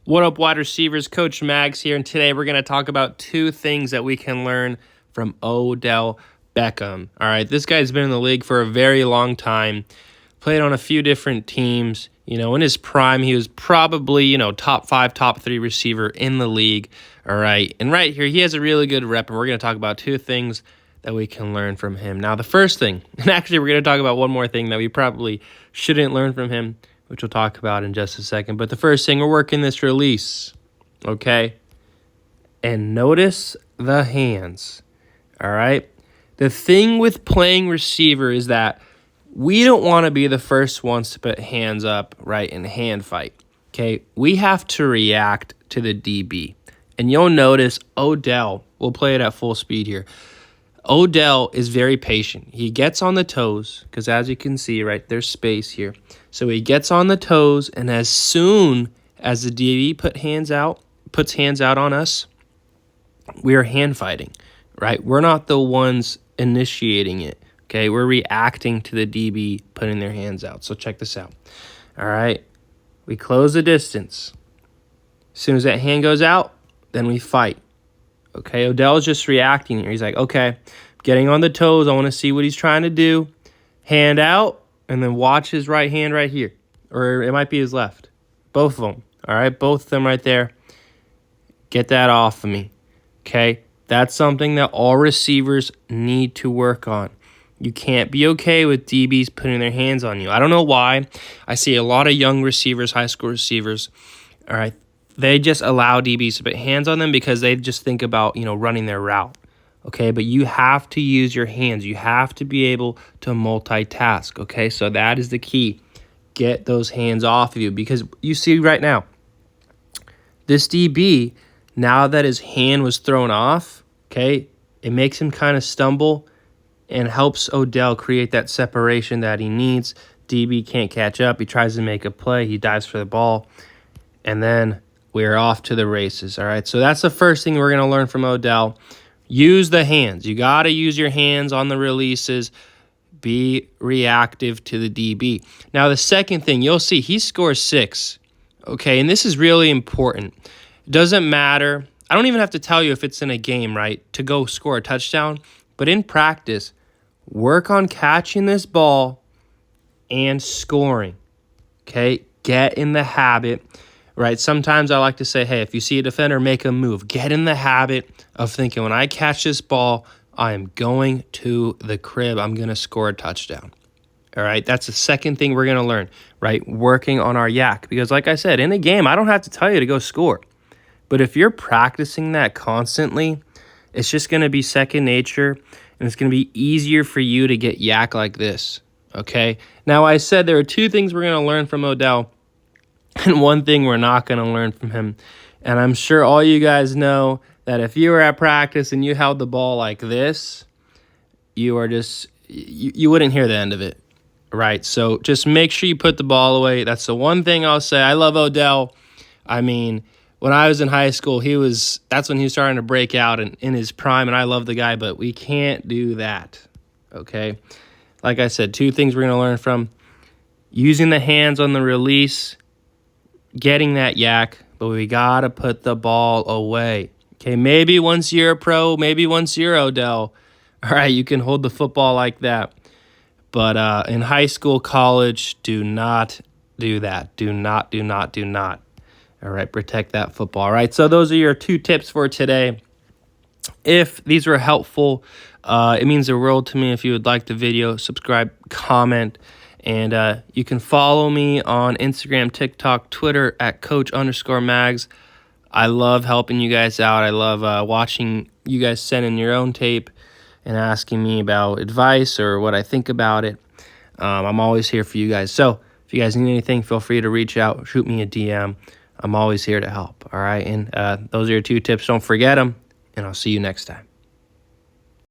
What up, wide receivers? Coach Mags here, and today we're going to talk about two things that we can learn from Odell Beckham. All right, this guy's been in the league for a very long time, played on a few different teams. You know, in his prime, he was probably, top 5, top 3 receiver in the league. All right, and right here, he has a really good rep, and we're going to talk about two things that we can learn from him. Now, the first thing, and actually we're going to talk about one more thing that we probably shouldn't learn from him, which we'll talk about in just a second. But the first thing, we're working this release, okay? And notice the hands, all right? The thing with playing receiver is that we don't want to be the first ones to put hands up, right, in hand fight, okay? We have to react to the DB. And you'll notice Odell, we'll play it at full speed here. Odell is very patient. He gets on the toes, because as you can see, right, there's space here. So he gets on the toes, and as soon as the DB puts hands out on us, we are hand fighting, right? We're not the ones initiating it, okay? We're reacting to the DB putting their hands out. So check this out, all right? We close the distance. As soon as that hand goes out, then we fight. Okay, Odell's just reacting here. He's like, okay, getting on the toes. I want to see what he's trying to do. Hand out, and then watch his right hand right here. Or it might be his left. Both of them. All right, both of them right there. Get that off of me. Okay, that's something that all receivers need to work on. You can't be okay with DBs putting their hands on you. I don't know why. I see a lot of young receivers, high school receivers, all right, they just allow DBs to put hands on them because they just think about, running their route. Okay, but you have to use your hands. You have to be able to multitask. Okay, so that is the key. Get those hands off of you, because you see right now, this DB, now that his hand was thrown off, okay, it makes him kind of stumble and helps Odell create that separation that he needs. DB can't catch up. He tries to make a play. He dives for the ball, and then we're off to the races, all right? So that's the first thing we're going to learn from Odell. Use the hands. You got to use your hands on the releases. Be reactive to the DB. Now, the second thing, you'll see he scores 6, okay? And this is really important. It doesn't matter. I don't even have to tell you if it's in a game, right, to go score a touchdown. But in practice, work on catching this ball and scoring, okay? Get in the habit. Right, sometimes I like to say, hey, if you see a defender, make a move. Get in the habit of thinking, when I catch this ball, I am going to the crib. I'm going to score a touchdown. All right, that's the second thing we're going to learn, right? Working on our yak. Because like I said, in a game, I don't have to tell you to go score. But if you're practicing that constantly, it's just going to be second nature, and it's going to be easier for you to get yak like this, okay? Now, I said there are two things we're going to learn from Odell, and one thing we're not going to learn from him. And I'm sure all you guys know that if you were at practice and you held the ball like this, you wouldn't hear the end of it, right? So just make sure you put the ball away. That's the one thing I'll say. I love Odell. I mean, when I was in high school, that's when he was starting to break out in his prime, and I love the guy, but we can't do that, okay? Like I said, two things we're going to learn from: using the hands on the release, getting that yak, but we got to put the ball away. Okay, maybe once you're a pro, maybe once you're Odell, all right, you can hold the football like that. But in high school, college, do not do that. Do not. All right, protect that football. All right, so those are your two tips for today. If these were helpful, it means the world to me. If you would like the video, subscribe, comment. And you can follow me on Instagram, TikTok, Twitter at Coach_Mags. I love helping you guys out. I love watching you guys send in your own tape and asking me about advice or what I think about it. I'm always here for you guys. So if you guys need anything, feel free to reach out, shoot me a DM. I'm always here to help, all right? And those are your two tips. Don't forget them, and I'll see you next time.